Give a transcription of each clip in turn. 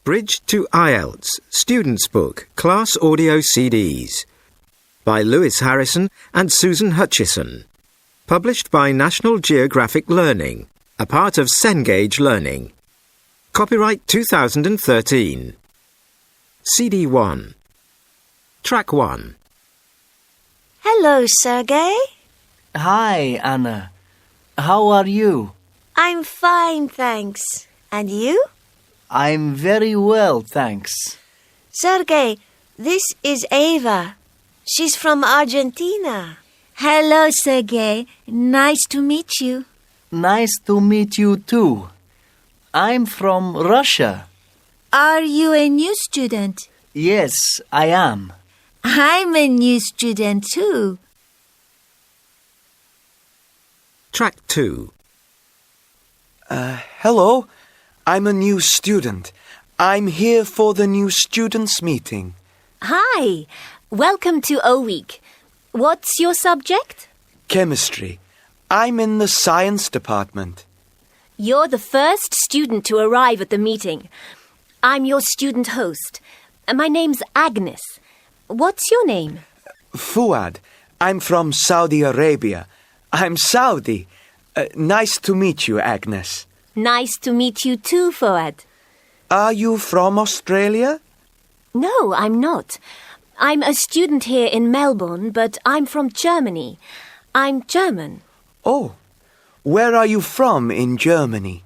Bridge to IELTS, Student's Book, Class Audio CDs. By Lewis Harrison and Susan Hutchison. Published by National Geographic Learning, a part of Cengage Learning. Copyright 2013. CD1. Track 1. Hello, Sergey. Hi, Anna. How are you? I'm fine, thanks. And you? I'm very well, thanks. Sergey, this is Ava. She's from Argentina. Hello, Sergey. Nice to meet you. Nice to meet you too. I'm from Russia. Are you a new student? Yes, I am. I'm a new student too. Track 2. Hello. I'm a new student. I'm here for the new students' meeting. Hi. Welcome to O Week. What's your subject? Chemistry. I'm in the science department. You're the first student to arrive at the meeting. I'm your student host. My name's Agnes. What's your name? Fuad. I'm from Saudi Arabia. I'm Saudi. Nice to meet you, Agnes. Nice to meet you too, Fuad. Are you from Australia? No, I'm not. I'm a student here in Melbourne, but I'm from Germany. I'm German. Oh. Where are you from in Germany?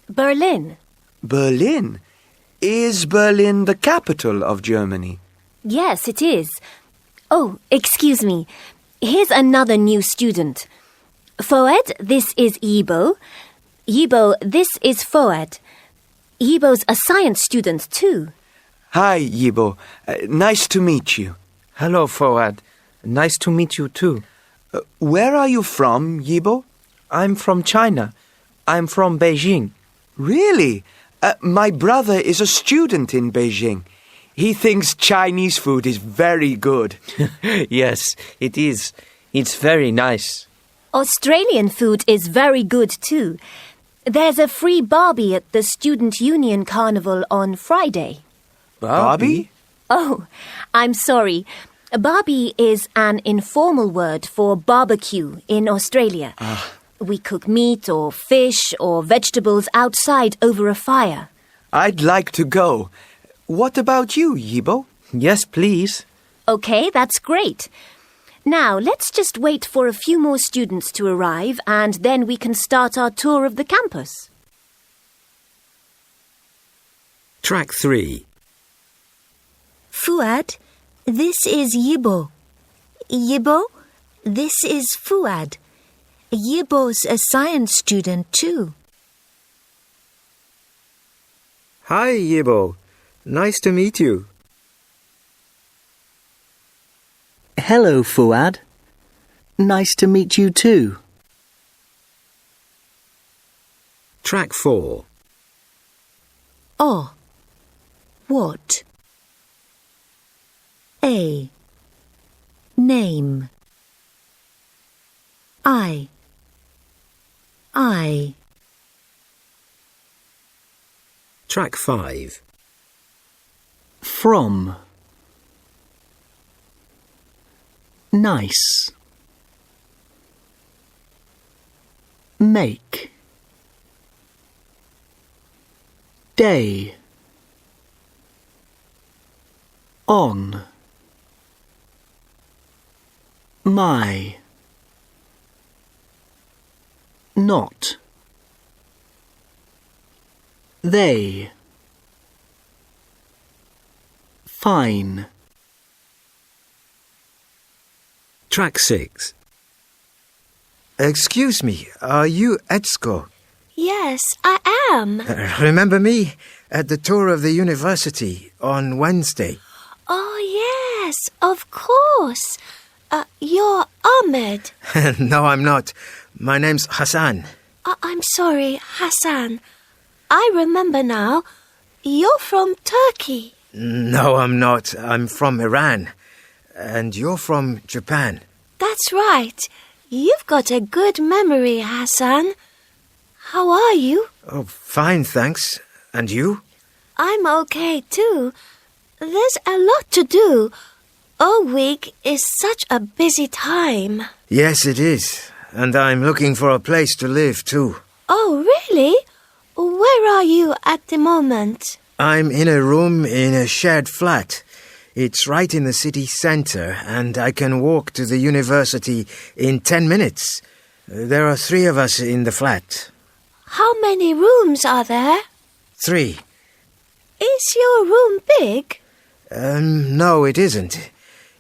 Berlin. Berlin? Is Berlin the capital of Germany? Yes, it is. Oh, excuse me. Here's another new student. Fuad, this is Yibo. Yibo, this is Fuad. Yibo's a science student too. Hi, Yibo. Nice to meet you. Hello, Fuad. Nice to meet you too. Where are you from, Yibo? I'm from China. I'm from Beijing. Really? My brother is a student in Beijing. He thinks Chinese food is very good. Yes, it is. It's very nice. Australian food is very good too. There's a free barbie at the Student Union Carnival on Friday. Barbie? Oh, I'm sorry. Barbie is an informal word for barbecue in Australia. We cook meat or fish or vegetables outside over a fire. I'd like to go. What about you, Yibo? Yes, please. Okay, that's great. Now, let's just wait for a few more students to arrive and then we can start our tour of the campus. Track 3. Fuad, this is Yibo. Yibo, this is Fuad. Yibo's a science student too. Hi, Yibo. Nice to meet you. Hello, Fuad. Nice to meet you too. Track 4. Oh. What? A. Name. I. Track 5. From. Nice. Make. Day. On. My. Not. They. Fine. Track 6. Excuse me, are you Etsko? Yes, I am. Remember me at the tour of the university on Wednesday? Oh, yes, of course. You're Ahmed. No, I'm not. My name's Hassan. I'm sorry, Hassan. I remember now. You're from Turkey. No, I'm not. I'm from Iran. And you're from Japan. That's right. You've got a good memory, Hassan. How are you? Oh, fine, thanks. And you? I'm okay too. There's a lot to do. All week is such a busy time. Yes, it is. And I'm looking for a place to live too. Oh, really? Where are you at the moment? I'm in a room in a shared flat. It's right in the city centre, and I can walk to the university in 10 minutes. There are 3 of us in the flat. How many rooms are there? 3. Is your room big? No, it isn't.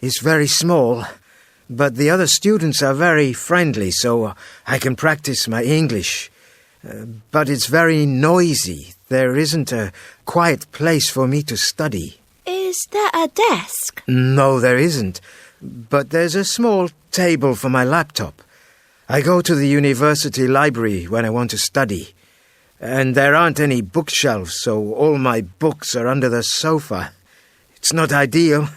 It's very small. But the other students are very friendly, so I can practice my English. But it's very noisy. There isn't a quiet place for me to study. Is there a desk? No, there isn't. But there's a small table for my laptop. I go to the university library when I want to study. And there aren't any bookshelves, so all my books are under the sofa. It's not ideal.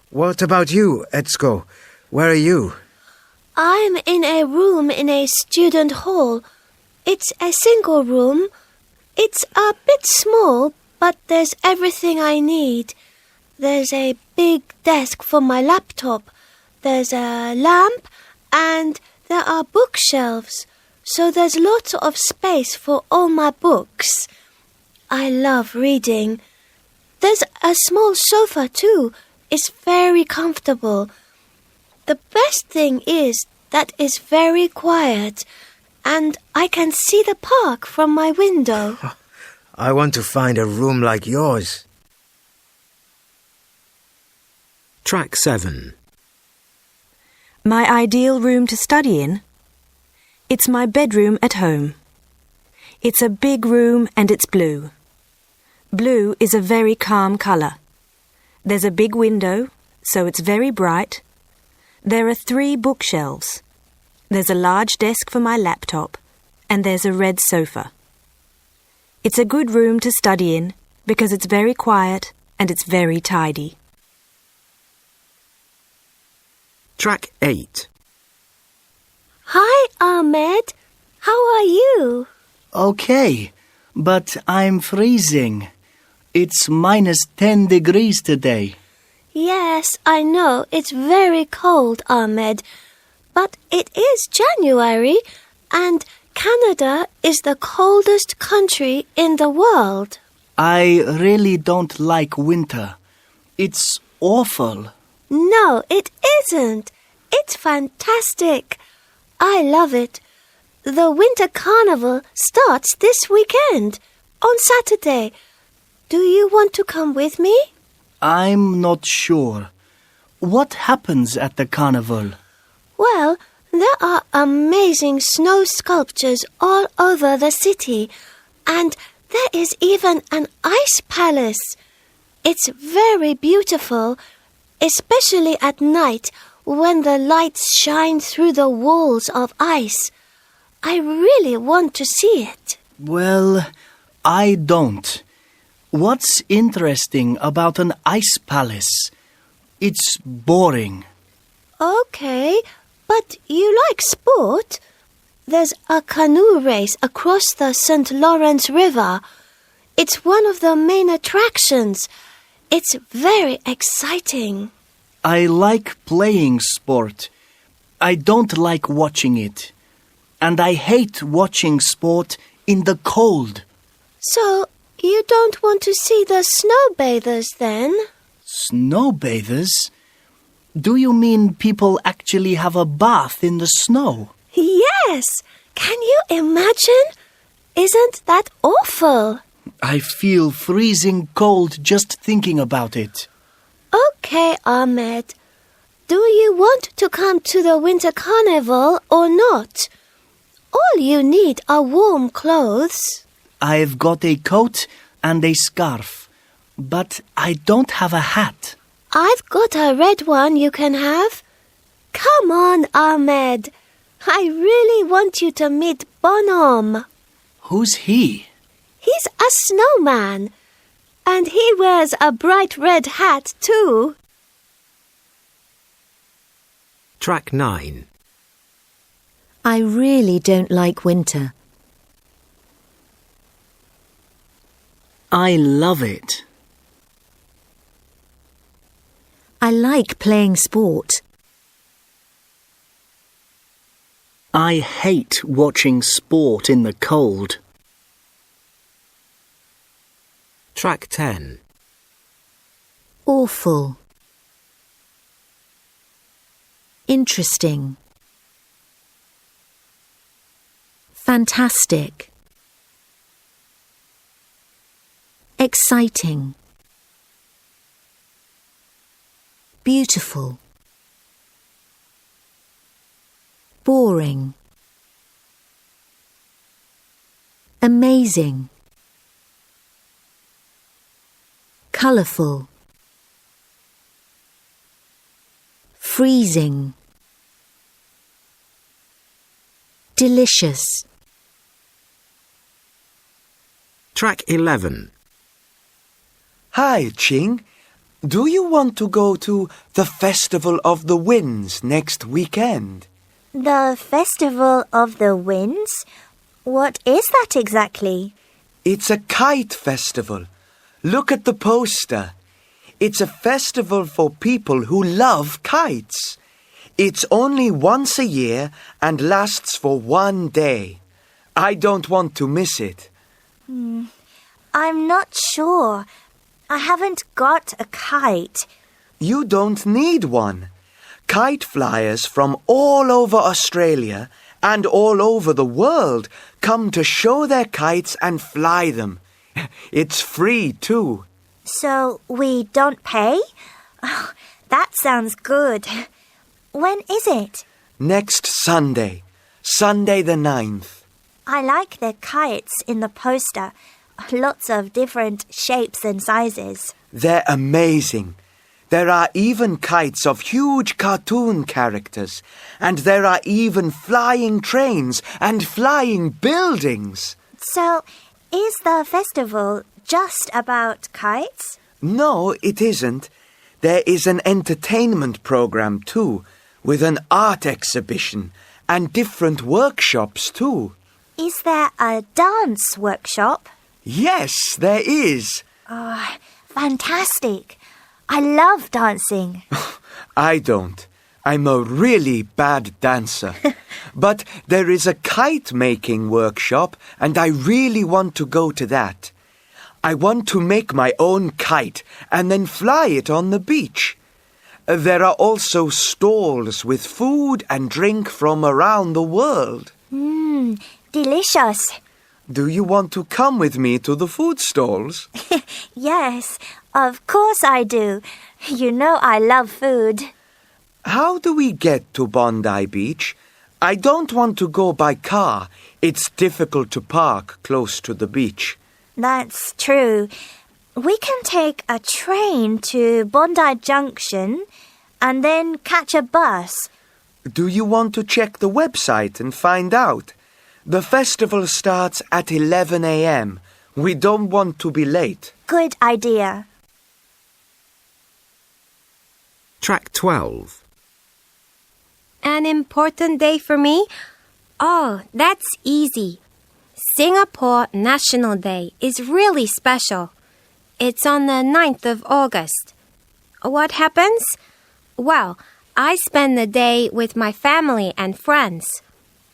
What about you, Etsuko? Where are you? I'm in a room in a student hall. It's a single room. It's a bit small, but there's everything I need. There's a big desk for my laptop. There's a lamp, and there are bookshelves. So there's lots of space for all my books. I love reading. There's a small sofa too. It's very comfortable. The best thing is that it's very quiet, and I can see the park from my window. I want to find a room like yours. Track 7. My ideal room to study in? It's my bedroom at home. It's a big room and it's blue. Blue is a very calm colour. There's a big window, so it's very bright. There are 3 bookshelves. There's a large desk for my laptop, and there's a red sofa. It's a good room to study in because it's very quiet and it's very tidy. Track 8. Hi, Ahmed. How are you? Okay, but I'm freezing. It's minus 10 degrees today. Yes, I know. It's very cold, Ahmed. But it is January, and Canada is the coldest country in the world. I really don't like winter. It's awful. No, it isn't. It's fantastic. I love it. The Winter Carnival starts this weekend, on Saturday. Do you want to come with me? I'm not sure. What happens at the carnival? Well, there are amazing snow sculptures all over the city, and there is even an ice palace. It's very beautiful, especially at night when the lights shine through the walls of ice. I really want to see it. Well, I don't. What's interesting about an ice palace? It's boring. Okay, but you like sport? There's a canoe race across the St. Lawrence River. It's one of the main attractions. It's very exciting. I like playing sport. I don't like watching it. And I hate watching sport in the cold. So, you don't want to see the snowbathers then? Snowbathers? Do you mean people actually have a bath in the snow? Yes! Can you imagine? Isn't that awful? I feel freezing cold just thinking about it. Okay, Ahmed. Do you want to come to the Winter Carnival or not? All you need are warm clothes. I've got a coat and a scarf, but I don't have a hat. I've got a red one you can have. Come on, Ahmed. I really want you to meet Bonhomme. Who's he? He's a snowman. And he wears a bright red hat too. Track 9. I really don't like winter. I love it. I like playing sport. I hate watching sport in the cold. Track 10. Awful. Interesting. Fantastic. Exciting. Beautiful. Boring. Amazing. Colourful. Freezing. Delicious. Track 11. Hi, Ching. Do you want to go to the Festival of the Winds next weekend? The Festival of the Winds? What is that exactly? It's a kite festival. Look at the poster. It's a festival for people who love kites. It's only once a year and lasts for 1 day. I don't want to miss it. I'm not sure. I haven't got a kite. You don't need one. Kite flyers from all over Australia and all over the world come to show their kites and fly them. It's free too. So we don't pay? Oh, that sounds good. When is it? Next Sunday, Sunday the 9th. I like the kites in the poster. Lots of different shapes and sizes. They're amazing. There are even kites of huge cartoon characters, and there are even flying trains and flying buildings. So, is the festival just about kites? No, it isn't. There is an entertainment program too, with an art exhibition and different workshops too. Is there a dance workshop? Yes, there is. Oh, fantastic. I love dancing. I don't. I'm a really bad dancer. But there is a kite-making workshop, and I really want to go to that. I want to make my own kite and then fly it on the beach. There are also stalls with food and drink from around the world. Delicious. Do you want to come with me to the food stalls? Yes, of course I do. You know I love food. How do we get to Bondi Beach? I don't want to go by car. It's difficult to park close to the beach. That's true. We can take a train to Bondi Junction and then catch a bus. Do you want to check the website and find out? The festival starts at 11 a.m. We don't want to be late. Good idea. Track 12. An important day for me? Oh, that's easy. Singapore National Day is really special. It's on the 9th of August. What happens? Well, I spend the day with my family and friends.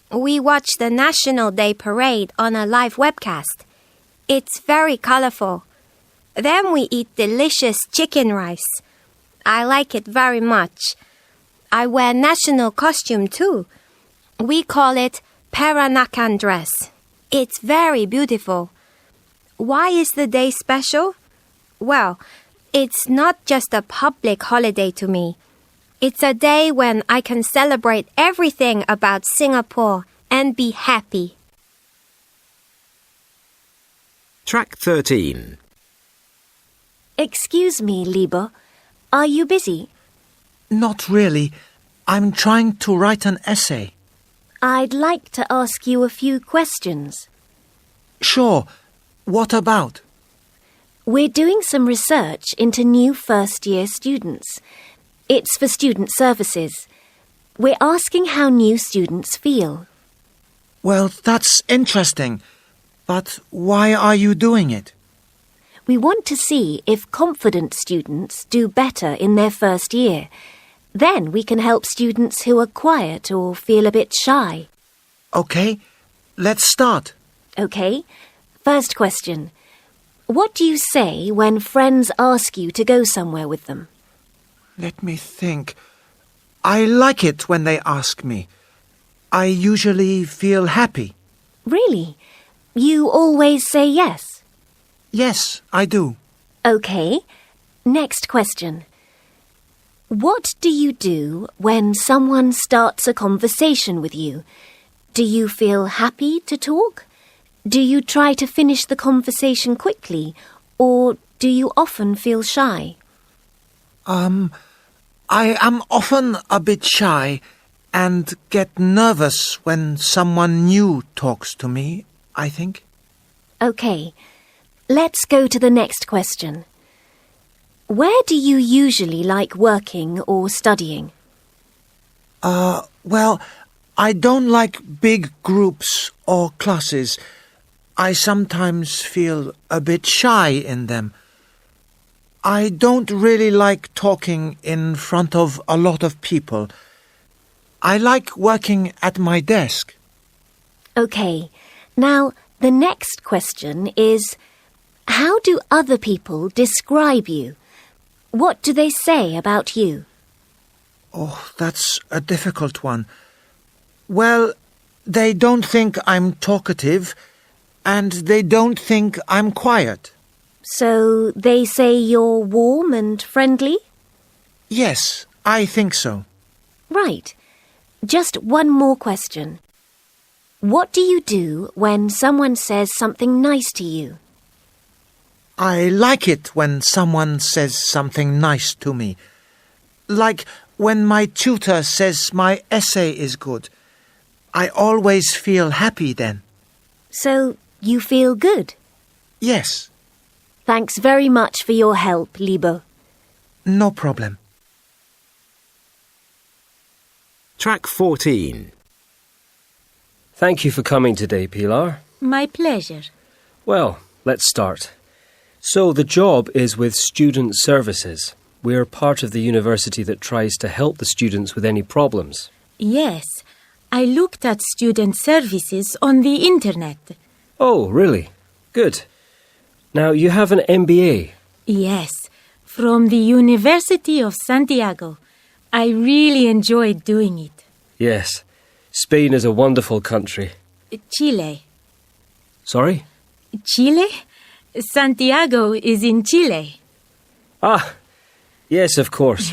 We watch the National Day Parade on a live webcast. It's very colorful. Then we eat delicious chicken rice. I like it very much. I wear national costume too. We call it Peranakan dress. It's very beautiful. Why is the day special? Well, it's not just a public holiday to me. It's a day when I can celebrate everything about Singapore and be happy. Track 13. Excuse me, Libo. Are you busy? Not really. I'm trying to write an essay. I'd like to ask you a few questions. Sure. What about? We're doing some research into new first-year students. It's for student services. We're asking how new students feel. Well, that's interesting. But why are you doing it? We want to see if confident students do better in their first year. Then we can help students who are quiet or feel a bit shy. OK, let's start. OK, first question. What do you say when friends ask you to go somewhere with them? Let me think. I like it when they ask me. I usually feel happy. Really? You always say yes? Yes, I do. OK, next question. What do you do when someone starts a conversation with you? Do you feel happy to talk? Do you try to finish the conversation quickly, or do you often feel shy? I am often a bit shy and get nervous when someone new talks to me, I think. OK, let's go to the next question. Where do you usually like working or studying? Well, I don't like big groups or classes. I sometimes feel a bit shy in them. I don't really like talking in front of a lot of people. I like working at my desk. OK, now the next question is, how do other people describe you? What do they say about you? Oh, that's a difficult one. Well, they don't think I'm talkative, and they don't think I'm quiet. So they say you're warm and friendly? Yes, I think so. Right. Just one more question. What do you do when someone says something nice to you? I like it when someone says something nice to me. Like when my tutor says my essay is good. I always feel happy then. So you feel good? Yes. Thanks very much for your help, Libo. No problem. Track 14. Thank you for coming today, Pilar. My pleasure. Well, let's start. So the job is with Student Services. We're part of the university that tries to help the students with any problems. Yes, I looked at student services on the internet. Oh, really? Good. Now, you have an MBA. Yes, from the University of Santiago. I really enjoyed doing it. Yes. Spain is a wonderful country. Chile. Sorry? Chile? Santiago is in Chile. Ah, yes, of course.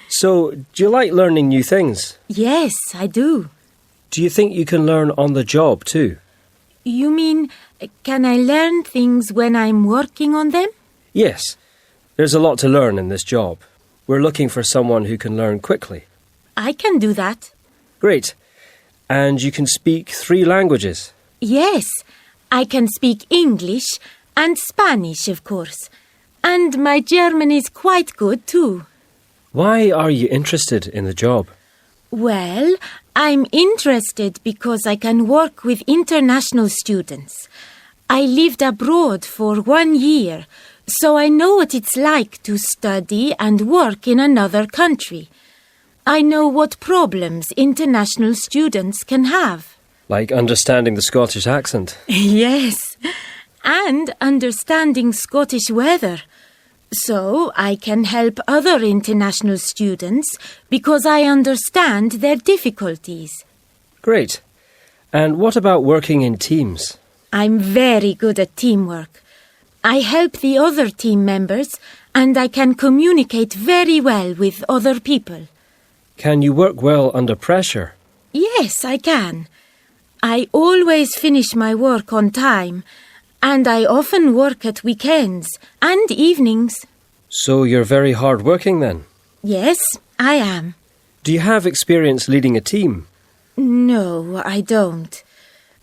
So, do you like learning new things? Yes, I do. Do you think you can learn on the job too? You mean, can I learn things when I'm working on them? Yes. There's a lot to learn in this job. We're looking for someone who can learn quickly. I can do that. Great. And you can speak 3 languages? Yes, I can speak English and Spanish, of course. And my German is quite good too. Why are you interested in the job? Well, I'm interested because I can work with international students. I lived abroad for 1 year, so I know what it's like to study and work in another country. I know what problems international students can have. Like understanding the Scottish accent? Yes, and understanding Scottish weather. So I can help other international students because I understand their difficulties. Great. And what about working in teams? I'm very good at teamwork. I help the other team members and I can communicate very well with other people. Can you work well under pressure? Yes, I can. I always finish my work on time, and I often work at weekends and evenings. So you're very hard working then? Yes, I am. Do you have experience leading a team? No, I don't.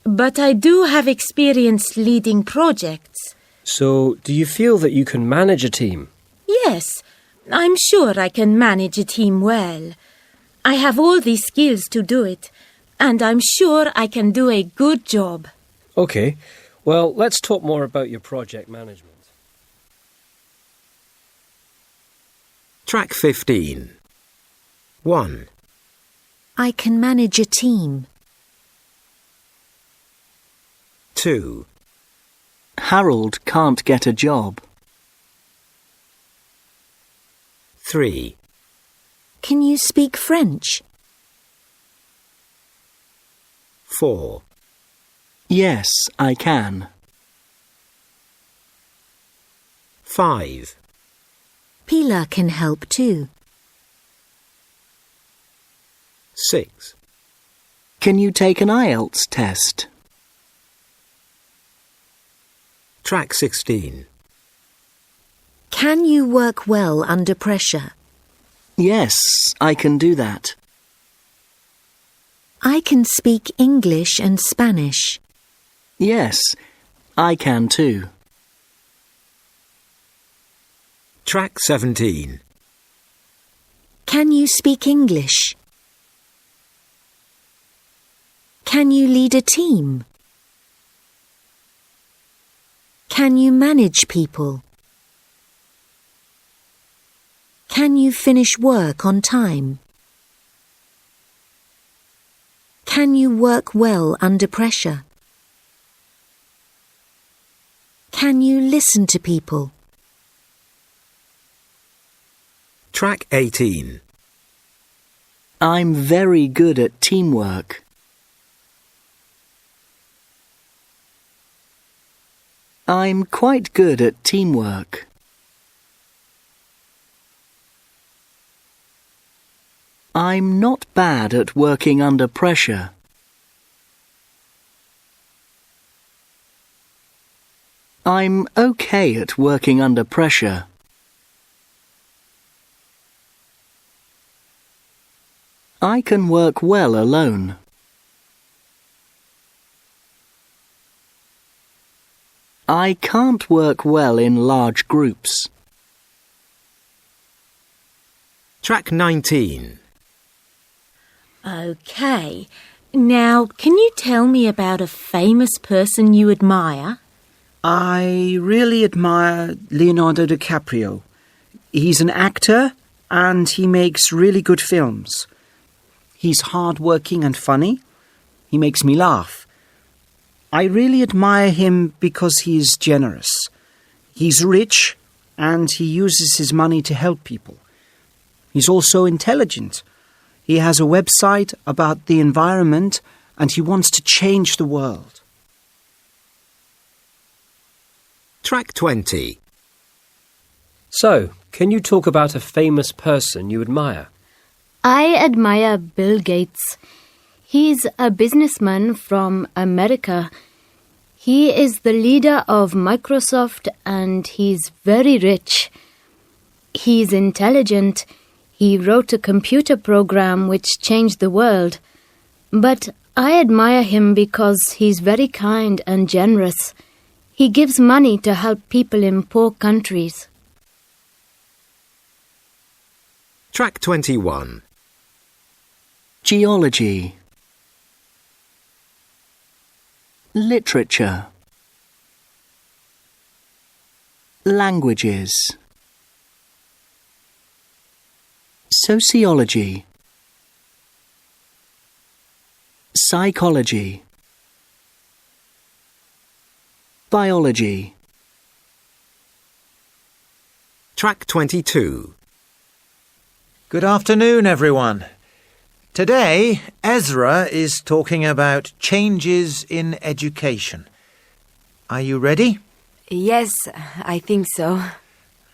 But I do have experience leading projects. So do you feel that you can manage a team? Yes, I'm sure I can manage a team well. I have all the skills to do it, and I'm sure I can do a good job. OK. Well, let's talk more about your project management. Track 15. 1, I can manage a team. 2, Harold can't get a job. 3, Can you speak French? 4, Yes, I can. 5, Pilar can help too. 6, Can you take an ielts test? Track 16. Can you work well under pressure? Yes, I can do that. I can speak English and Spanish. Yes, I can too. Track 17. Can you speak English? Can you lead a team? Can you manage people? Can you finish work on time? Can you work well under pressure? Can you listen to people? Track 18. I'm very good at teamwork. I'm quite good at teamwork. I'm not bad at working under pressure. I'm okay at working under pressure. I can work well alone. I can't work well in large groups. Track 19. OK. Now, can you tell me about a famous person you admire? I really admire Leonardo DiCaprio. He's an actor and he makes really good films. He's hard-working and funny. He makes me laugh. I really admire him because he's generous. He's rich and he uses his money to help people. He's also intelligent. He has a website about the environment and he wants to change the world. Track 20. So, can you talk about a famous person you admire? I admire Bill Gates. He's a businessman from America. He is the leader of Microsoft and he's very rich. He's intelligent. He wrote a computer program which changed the world. But I admire him because he's very kind and generous. He gives money to help people in poor countries. Track 21. Geology. Literature. Languages. Sociology. Psychology. Biology. Track 22. Good afternoon, everyone. Today, Ezra is talking about changes in education. Are you ready? Yes, I think so.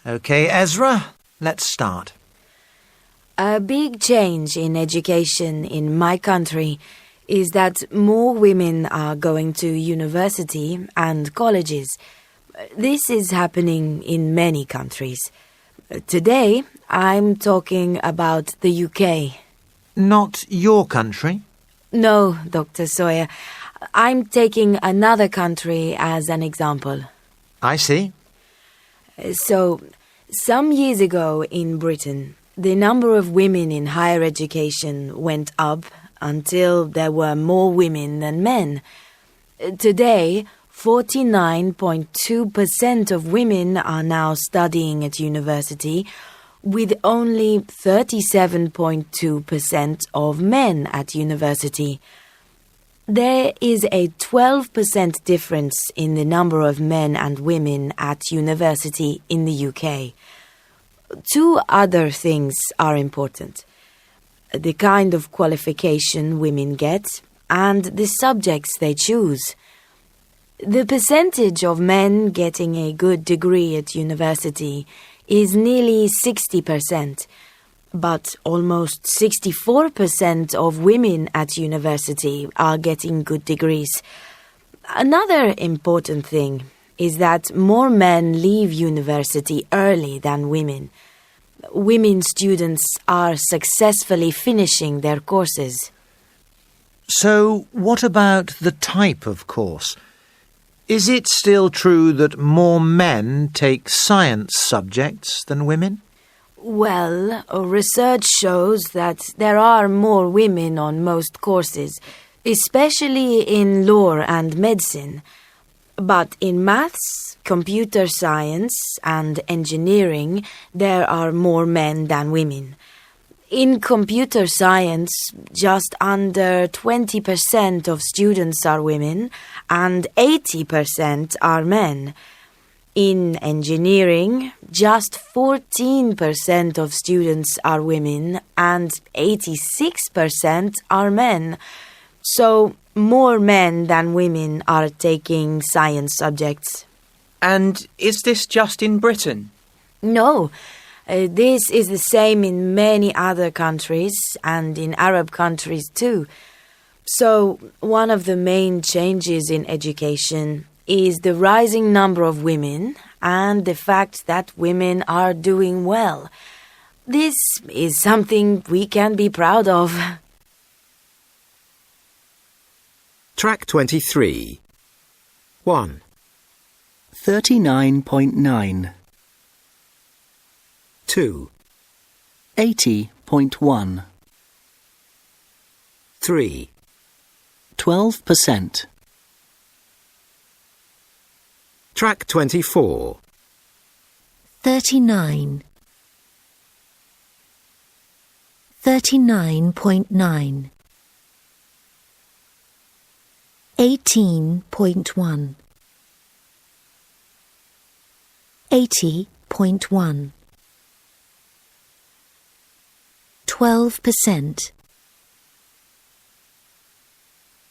Okay, Ezra, let's start. A big change in education in my country is that more women are going to university and colleges. This is happening in many countries. Today, I'm talking about the UK. Not your country? No, Dr. Sawyer. I'm taking another country as an example. I see. So, some years ago in Britain, the number of women in higher education went up until there were more women than men. Today, 49.2% of women are now studying at university, with only 37.2% of men at university. There is a 12% difference in the number of men and women at university in the UK. Two other things are important: the kind of qualification women get and the subjects they choose. The percentage of men getting a good degree at university is nearly 60%, but almost 64% of women at university are getting good degrees. Another important thing is that more men leave university early than women. Women students are successfully finishing their courses. So, what about the type of course? Is it still true that more men take science subjects than women? Well, research shows that there are more women on most courses, especially in law and medicine. But in maths, computer science and engineering, there are more men than women. In computer science, just under 20% of students are women and 80% are men. In engineering, just 14% of students are women and 86% are men. So, more men than women are taking science subjects. And is this just in Britain? No. This is the same in many other countries and in Arab countries too. So, one of the main changes in education is the rising number of women and the fact that women are doing well. This is something we can be proud of. Track 23. 1. 39.9. 2. 80.1. 3. 12%. Track 24. 39. 39.9. 18.1. 80.1. 12%.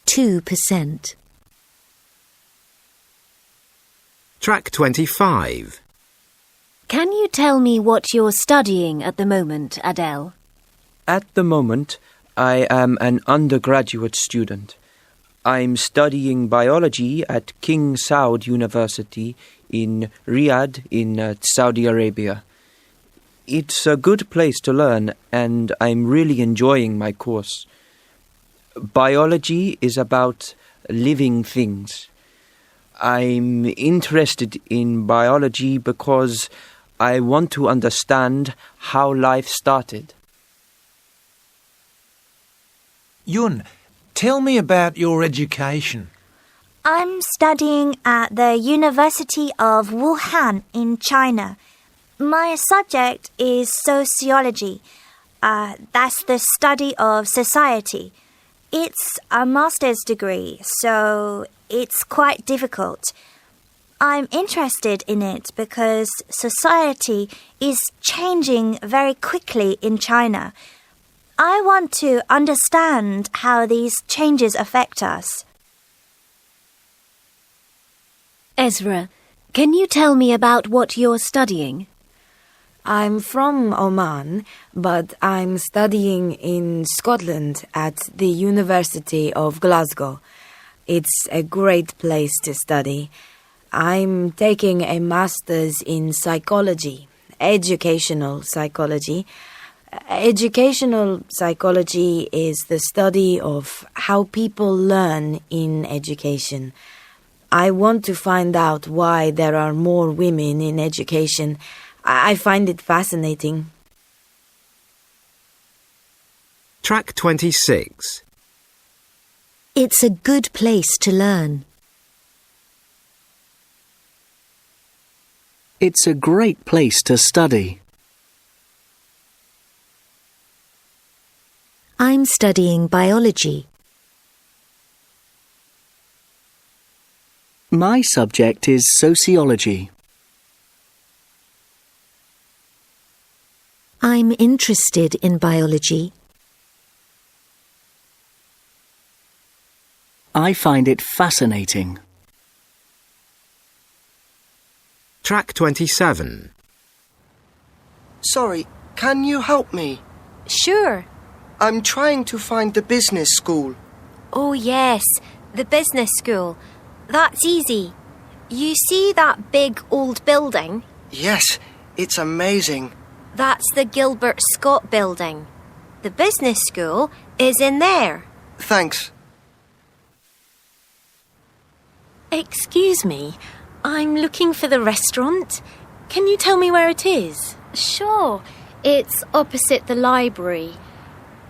2%. Track 25. Can you tell me what you're studying at the moment, Adele? At the moment, I am an undergraduate student. I'm studying biology at King Saud University in Riyadh in Saudi Arabia. It's a good place to learn and I'm really enjoying my course. Biology is about living things. I'm interested in biology because I want to understand how life started. Yun, tell me about your education. I'm studying at the University of Wuhan in China. My subject is sociology. That's the study of society. It's a master's degree, so it's quite difficult. I'm interested in it because society is changing very quickly in China. I want to understand how these changes affect us. Ezra, can you tell me about what you're studying? I'm from Oman, but I'm studying in Scotland at the University of Glasgow. It's a great place to study. I'm taking a master's in psychology, educational psychology. Educational psychology is the study of how people learn in education. I want to find out why there are more women in education. I find it fascinating. Track 26. It's a good place to learn. It's a great place to study. I'm studying biology. My subject is sociology. I'm interested in biology. I find it fascinating. Track 27. Sorry, can you help me? Sure. I'm trying to find the business school. Oh, yes, the business school. That's easy. You see that big old building? Yes, it's amazing. That's the Gilbert Scott building. The business school is in there. Thanks. Excuse me, I'm looking for the restaurant. Can you tell me where it is? Sure. It's opposite the library.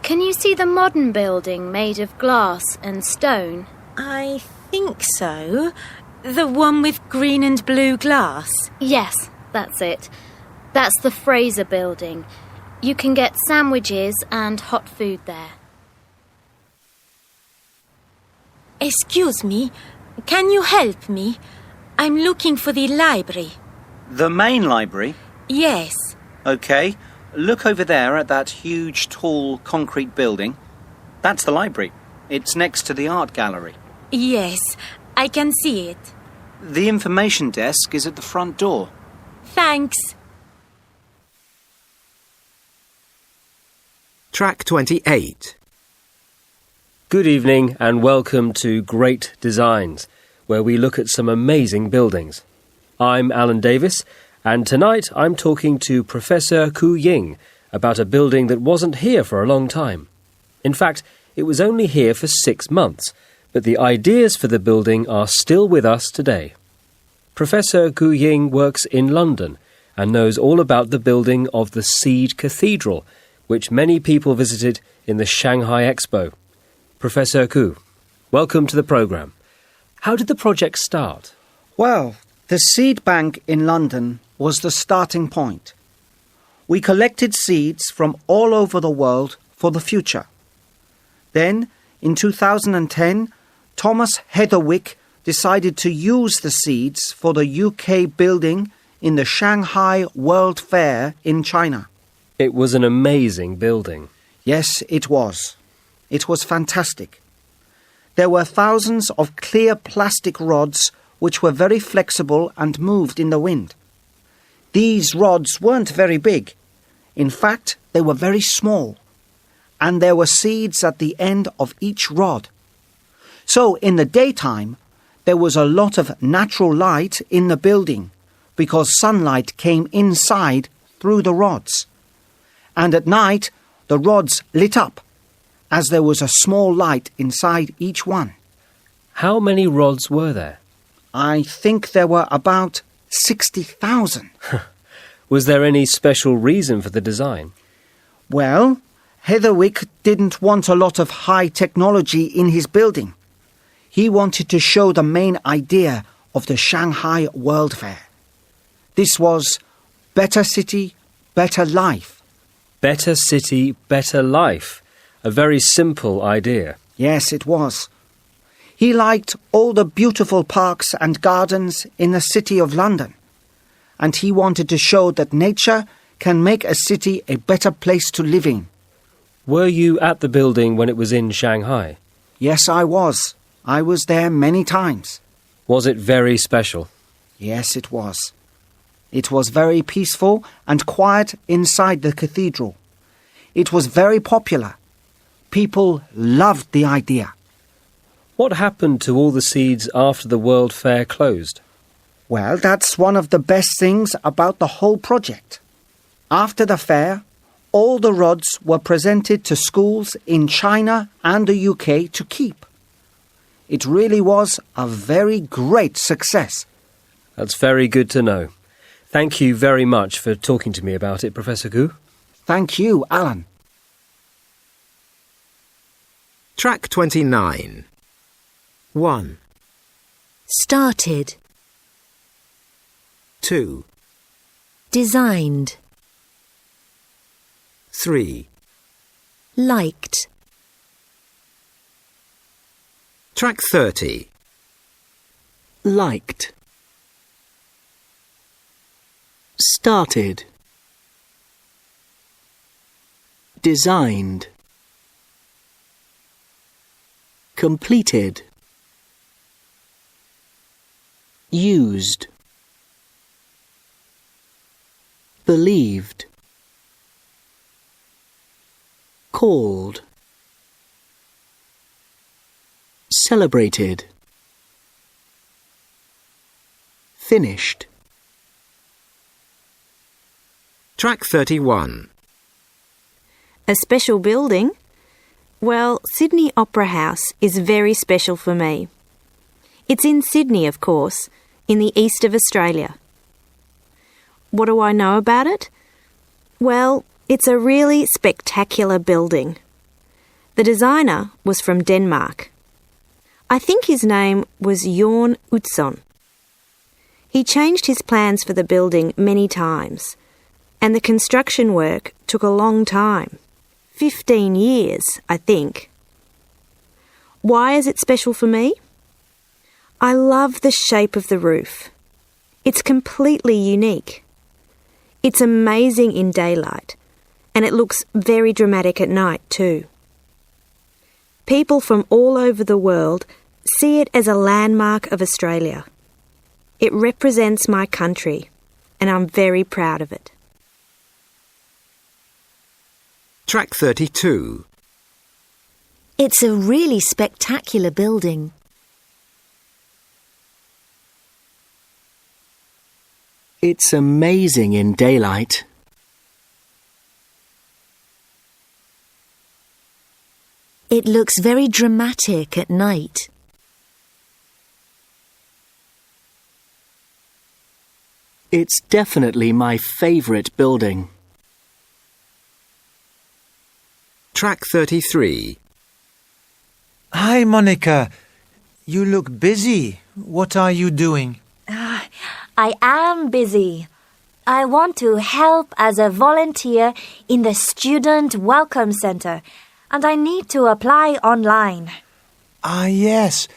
Can you see the modern building made of glass and stone? I think so. The one with green and blue glass? Yes, that's it. That's the Fraser building. You can get sandwiches and hot food there. Excuse me, can you help me? I'm looking for the library. The main library? Yes. OK. Look over there at that huge, tall, concrete building. That's the library. It's next to the art gallery. Yes, I can see it. The information desk is at the front door. Thanks. Track 28. Good evening and welcome to Great Designs, where we look at some amazing buildings. I'm Alan Davis, and tonight I'm talking to Professor Ku Ying about a building that wasn't here for a long time. In fact, it was only here for 6 months, but the ideas for the building are still with us today. Professor Ku Ying works in London and knows all about the building of the Seed Cathedral, which many people visited in the Shanghai Expo. Professor Ku, welcome to the programme. How did the project start? Well, the seed bank in London was the starting point. We collected seeds from all over the world for the future. Then, in 2010, Thomas Heatherwick decided to use the seeds for the UK building in the Shanghai World Fair in China. It was an amazing building. Yes, it was. It was fantastic. There were thousands of clear plastic rods which were very flexible and moved in the wind. These rods weren't very big. In fact, they were very small. And there were seeds at the end of each rod. So, in the daytime, there was a lot of natural light in the building because sunlight came inside through the rods. And at night, the rods lit up, as there was a small light inside each one. How many rods were there? I think there were about 60,000. Was there any special reason for the design? Well, Heatherwick didn't want a lot of high technology in his building. He wanted to show the main idea of the Shanghai World Fair. This was better city, better life. Better city, better life. A very simple idea. Yes, it was. He liked all the beautiful parks and gardens in the city of London. And he wanted to show that nature can make a city a better place to live in. Were you at the building when it was in Shanghai? Yes, I was. I was there many times. Was it very special? Yes, it was. It was very peaceful and quiet inside the cathedral. It was very popular. People loved the idea. What happened to all the seeds after the World Fair closed? Well, that's one of the best things about the whole project. After the fair, all the rods were presented to schools in China and the UK to keep. It really was a very great success. That's very good to know. Thank you very much for talking to me about it, Professor Ku. Thank you, Alan. Track 29. 1, Started. 2, Designed. 3, Liked. Track 30. Liked. Started. Designed. Completed. Used. Believed. Called. Celebrated. Finished. Track 31. A special building? Well, Sydney Opera House is very special for me. It's in Sydney, of course, in the east of Australia. What do I know about it? Well, it's a really spectacular building. The designer was from Denmark. I think his name was Jorn Utzon. He changed his plans for the building many times, and the construction work took a long time. 15 years, I think. Why is it special for me? I love the shape of the roof. It's completely unique. It's amazing in daylight, and it looks very dramatic at night too. People from all over the world see it as a landmark of Australia. It represents my country, and I'm very proud of it. Track 32. It's a really spectacular building. It's amazing in daylight. It looks very dramatic at night. It's definitely my favourite building. Track 33. Hi, Monica. You look busy. What are you doing? I am busy. I want to help as a volunteer in the Student Welcome Centre, and I need to apply online. Ah, yes.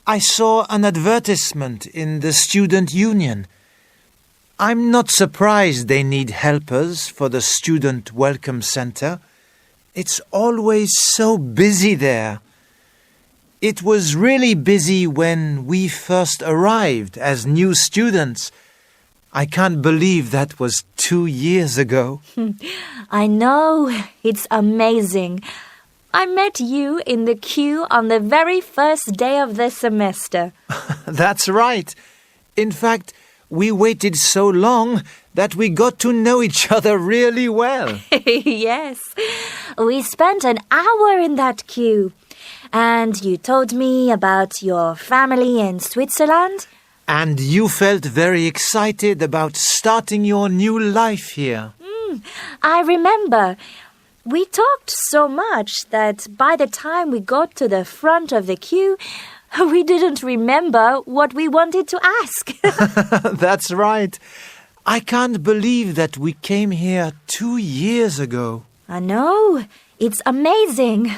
I saw an advertisement in the Student Union. I'm not surprised they need helpers for the Student Welcome Centre. It's always so busy there. It was really busy when we first arrived as new students. I can't believe that was 2 years ago. I know. It's amazing. I met you in the queue on the very first day of the semester. That's right. In fact, we waited so long that we got to know each other really well. Yes. We spent an hour in that queue. And you told me about your family in Switzerland. And you felt very excited about starting your new life here. I remember. We talked so much that by the time we got to the front of the queue, we didn't remember what we wanted to ask. That's right. I can't believe that we came here 2 years ago. I know. It's amazing.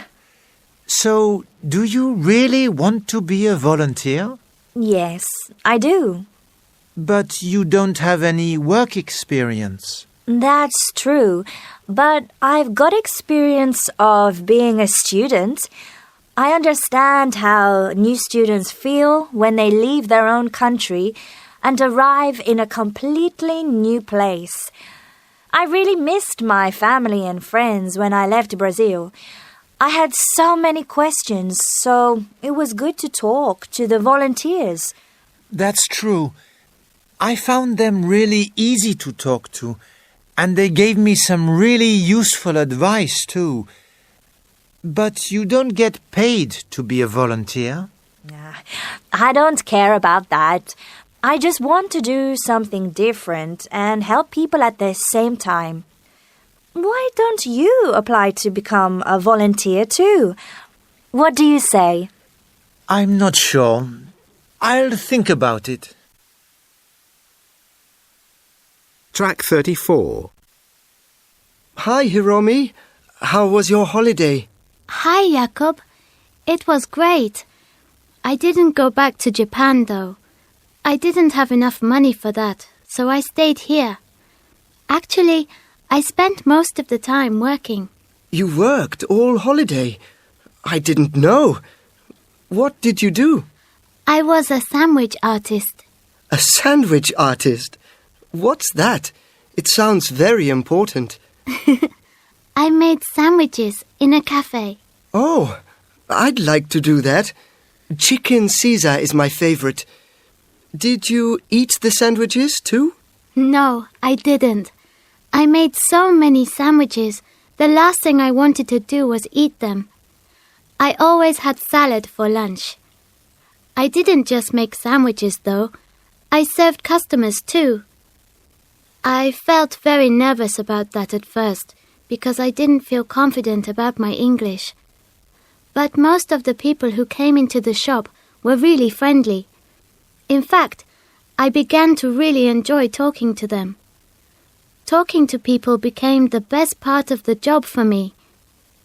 So, do you really want to be a volunteer? Yes, I do. But you don't have any work experience. That's true. But I've got experience of being a student. I understand how new students feel when they leave their own country and arrive in a completely new place. I really missed my family and friends when I left Brazil. I had so many questions, so it was good to talk to the volunteers. That's true. I found them really easy to talk to, and they gave me some really useful advice too. But you don't get paid to be a volunteer. I don't care about that. I just want to do something different and help people at the same time. Why don't you apply to become a volunteer too? What do you say? I'm not sure. I'll think about it. Track 34. Hi, Hiromi. How was your holiday? Hi, Jakob. It was great. I didn't go back to Japan, though. I didn't have enough money for that, so I stayed here. Actually, I spent most of the time working. You worked all holiday. I didn't know. What did you do? I was a sandwich artist. A sandwich artist? What's that? It sounds very important. I made sandwiches in a cafe. Oh, I'd like to do that. Chicken Caesar is my favorite. Did you eat the sandwiches too? No, I didn't. I made so many sandwiches, the last thing I wanted to do was eat them. I always had salad for lunch. I didn't just make sandwiches, though. I served customers too. I felt very nervous about that at first, because I didn't feel confident about my English. But most of the people who came into the shop were really friendly. In fact, I began to really enjoy talking to them. Talking to people became the best part of the job for me.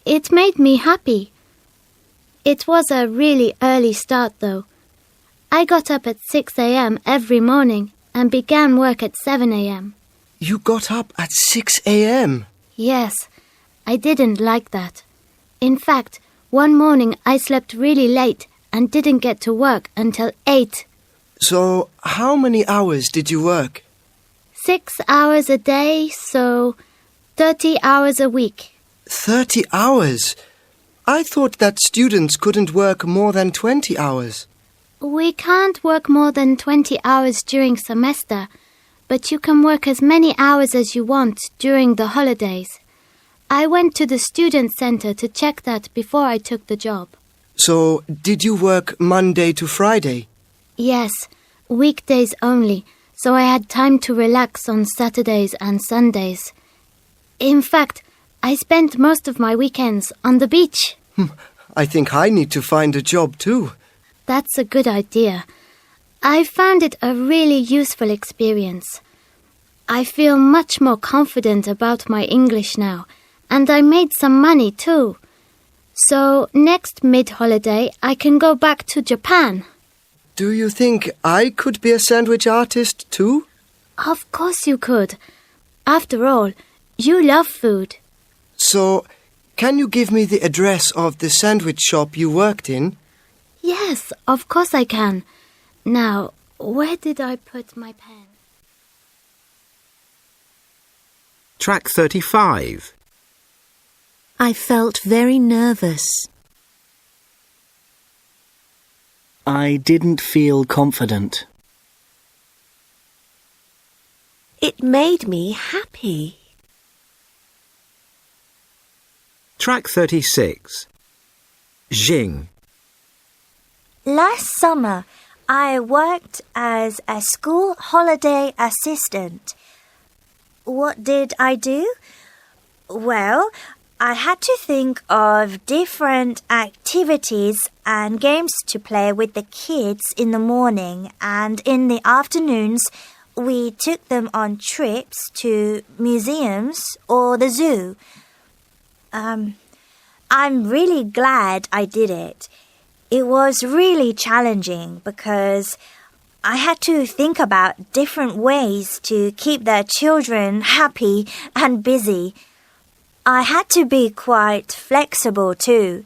It made me happy. It was a really early start, though. I got up at 6 a.m. every morning and began work at 7 a.m. You got up at 6 a.m.? Yes, I didn't like that. In fact, one morning I slept really late and didn't get to work until 8. So, how many hours did you work? 6 hours a day, so 30 hours a week. 30 hours? I thought that students couldn't work more than 20 hours. We can't work more than 20 hours during semester, but you can work as many hours as you want during the holidays. I went to the student center to check that before I took the job. So, did you work Monday to Friday? Yes, weekdays only, so I had time to relax on Saturdays and Sundays. In fact, I spent most of my weekends on the beach. I think I need to find a job too. That's a good idea. I found it a really useful experience. I feel much more confident about my English now, and I made some money too. So next mid-holiday I can go back to Japan. Do you think I could be a sandwich artist too? Of course you could. After all, you love food. So, can you give me the address of the sandwich shop you worked in? Yes, of course I can. Now, where did I put my pen? Track 35. I felt very nervous. I didn't feel confident. It made me happy. Track 36. Jing. Last summer, I worked as a school holiday assistant. What did I do? Well, I had to think of different activities and games to play with the kids in the morning, and in the afternoons, we took them on trips to museums or the zoo. I'm really glad I did it. It was really challenging because I had to think about different ways to keep the children happy and busy. I had to be quite flexible too.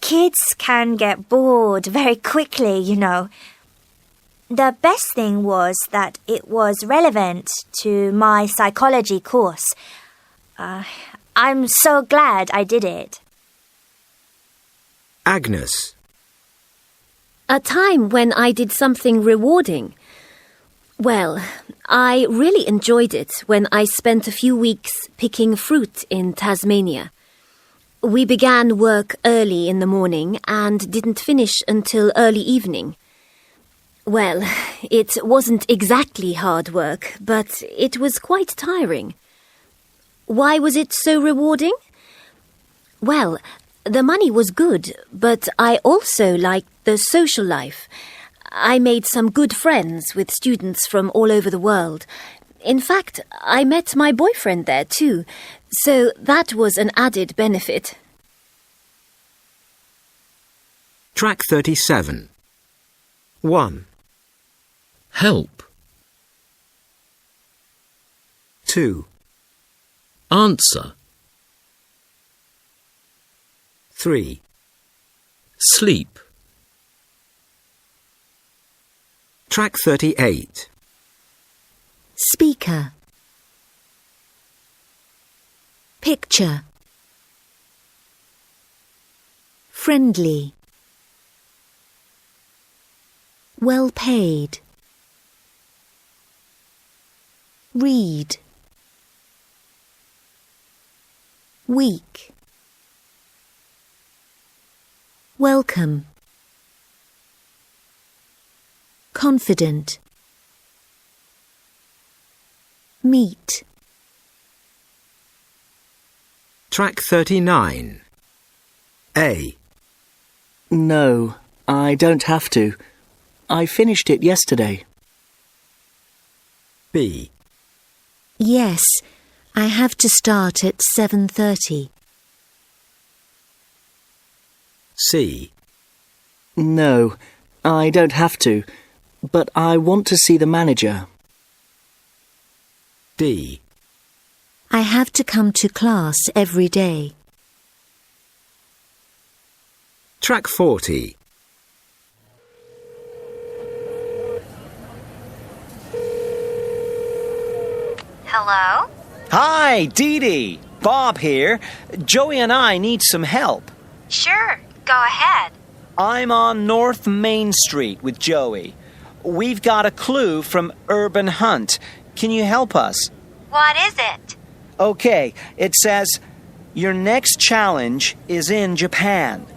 Kids can get bored very quickly, you know. The best thing was that it was relevant to my psychology course. I'm so glad I did it. Agnes. A time when I did something rewarding. Well, I really enjoyed it when I spent a few weeks picking fruit in Tasmania. We began work early in the morning and didn't finish until early evening. Well, it wasn't exactly hard work, but it was quite tiring. Why was it so rewarding? Well, the money was good, but I also liked the social life. I made some good friends with students from all over the world. In fact, I met my boyfriend there too, so that was an added benefit. Track 37. 1. Help. 2. Answer. 3. Sleep. Track 38. Speaker. Picture. Friendly. Well paid. Read. Weak. Welcome. Confident. Meet. Track 39. A. No, I don't have to. I finished it yesterday. B. Yes, I have to start at 7:30. C. No, I don't have to, but I want to see the manager. D. I have to come to class every day. Track 40. Hello? Hi, Dee Dee. Bob here. Joey and I need some help. Sure, go ahead. I'm on North Main Street with Joey. We've got a clue from Urban Hunt. Can you help us? What is it? Okay, it says, your next challenge is in Japan.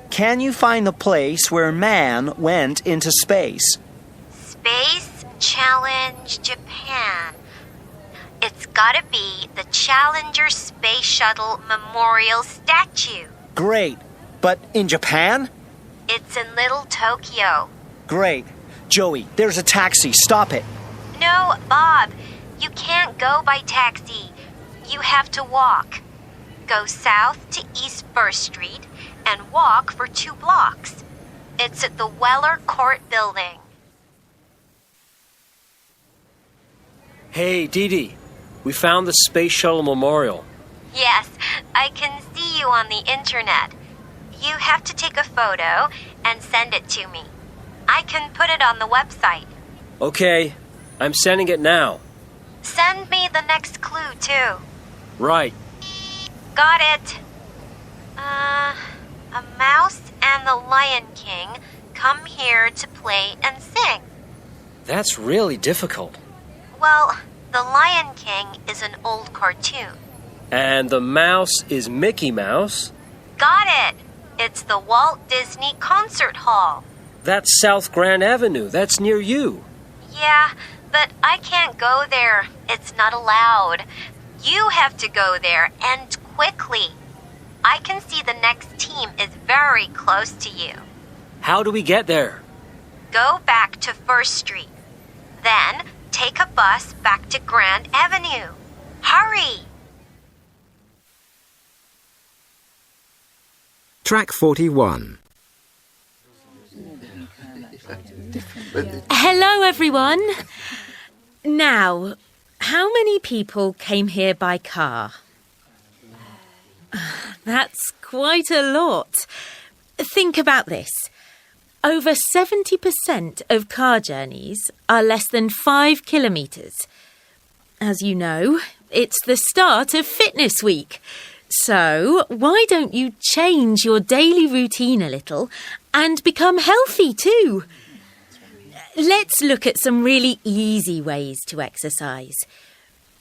Can you find the place where man went into space? Space Challenge Japan. It's gotta be the Challenger Space Shuttle Memorial Statue. Great. But in Japan? It's in Little Tokyo. Great. Joey, there's a taxi. Stop it. No, Bob, you can't go by taxi. You have to walk. Go south to East First Street and walk for 2 blocks. It's at the Weller Court Building. Hey, Dee Dee, we found the Space Shuttle Memorial. Yes, I can see you on the internet. You have to take a photo and send it to me. I can put it on the website. Okay, I'm sending it now. Send me the next clue, too. Right. Got it. A mouse and the Lion King come here to play and sing. That's really difficult. Well, the Lion King is an old cartoon. And the mouse is Mickey Mouse. Got it. It's the Walt Disney Concert Hall. That's South Grand Avenue. That's near you. Yeah, but I can't go there. It's not allowed. You have to go there, and quickly. I can see the next team is very close to you. How do we get there? Go back to First Street. Then take a bus back to Grand Avenue. Hurry! Track 41. Hello, everyone. Now, how many people came here by car? That's quite a lot. Think about this. Over 70% of car journeys are less than 5 kilometres. As you know, it's the start of Fitness Week. So, why don't you change your daily routine a little and become healthy too? Let's look at some really easy ways to exercise.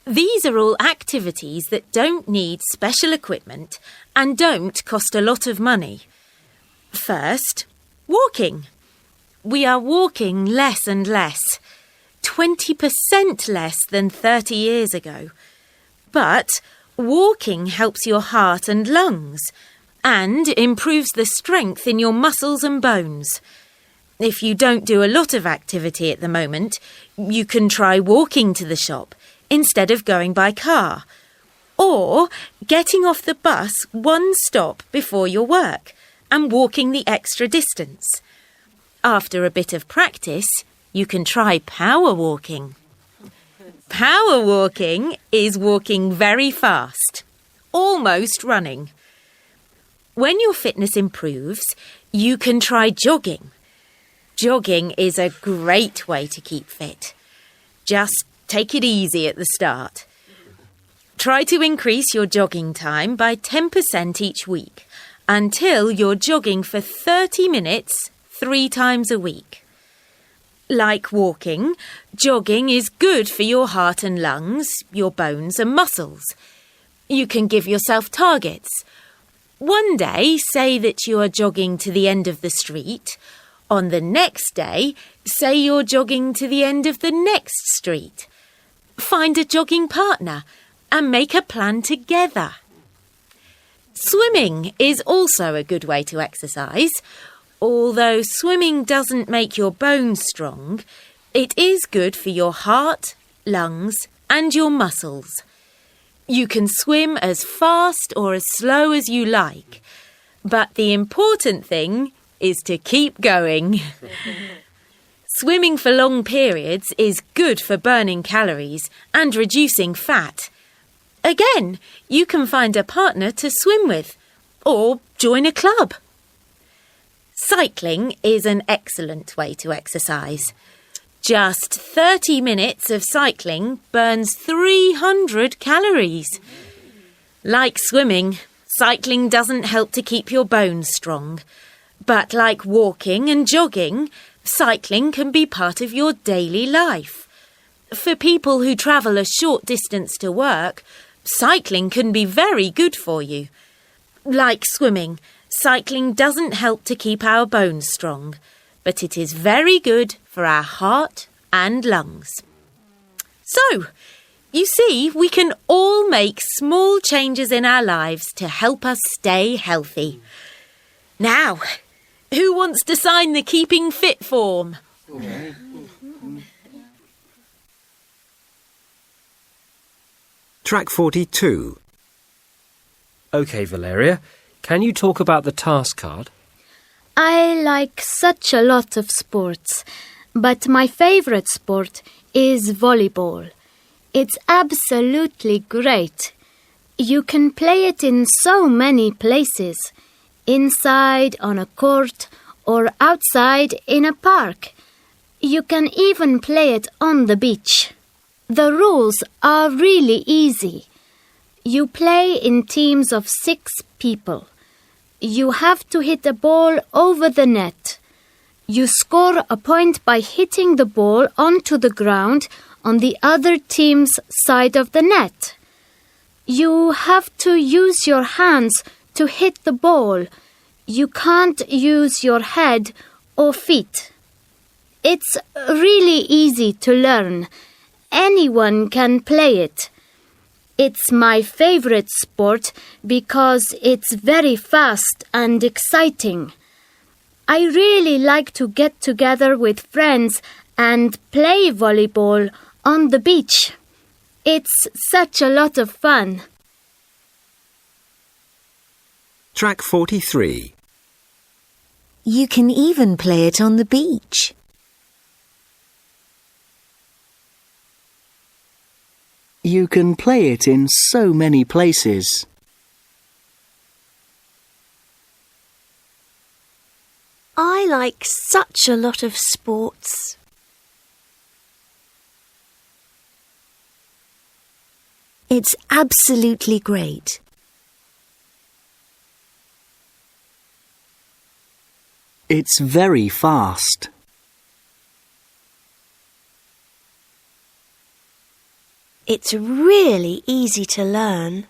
These are all activities that don't need special equipment and don't cost a lot of money. First, walking. We are walking less and less, 20% less than 30 years ago. But walking helps your heart and lungs and improves the strength in your muscles and bones. If you don't do a lot of activity at the moment, you can try walking to the shop instead of going by car, or getting off the bus one stop before your work and walking the extra distance. After a bit of practice, you can try power walking. Power walking is walking very fast, almost running. When your fitness improves, you can try jogging. Jogging is a great way to keep fit. Just take it easy at the start. Try to increase your jogging time by 10% each week until you're jogging for 30 minutes 3 times a week. Like walking, jogging is good for your heart and lungs, your bones and muscles. You can give yourself targets. One day, say that you are jogging to the end of the street. On the next day, say you're jogging to the end of the next street. Find a jogging partner and make a plan together. Swimming is also a good way to exercise. Although swimming doesn't make your bones strong, it is good for your heart, lungs, and your muscles. You can swim as fast or as slow as you like, but the important thing is to keep going. Swimming for long periods is good for burning calories and reducing fat. Again, you can find a partner to swim with or join a club. Cycling is an excellent way to exercise. Just 30 minutes of cycling burns 300 calories. Like swimming, cycling doesn't help to keep your bones strong. But like walking and jogging, cycling can be part of your daily life. For people who travel a short distance to work, cycling can be very good for you. Like swimming, cycling doesn't help to keep our bones strong, but it is very good for our heart and lungs. So, you see, we can all make small changes in our lives to help us stay healthy. Now, who wants to sign the Keeping Fit form? Track 42. OK, Valeria, can you talk about the task card? I like such a lot of sports, but my favourite sport is volleyball. It's absolutely great. You can play it in so many places, inside on a court or outside in a park. You can even play it on the beach. The rules are really easy. You play in teams of 6 people. You have to hit a ball over the net. You score a point by hitting the ball onto the ground on the other team's side of the net. You have to use your hands to hit the ball. You can't use your head or feet. It's really easy to learn. Anyone can play it. It's my favorite sport because it's very fast and exciting. I really like to get together with friends and play volleyball on the beach. It's such a lot of fun. Track 43. You can even play it on the beach. You can play it in so many places. I like such a lot of sports. It's absolutely great. It's very fast. It's really easy to learn.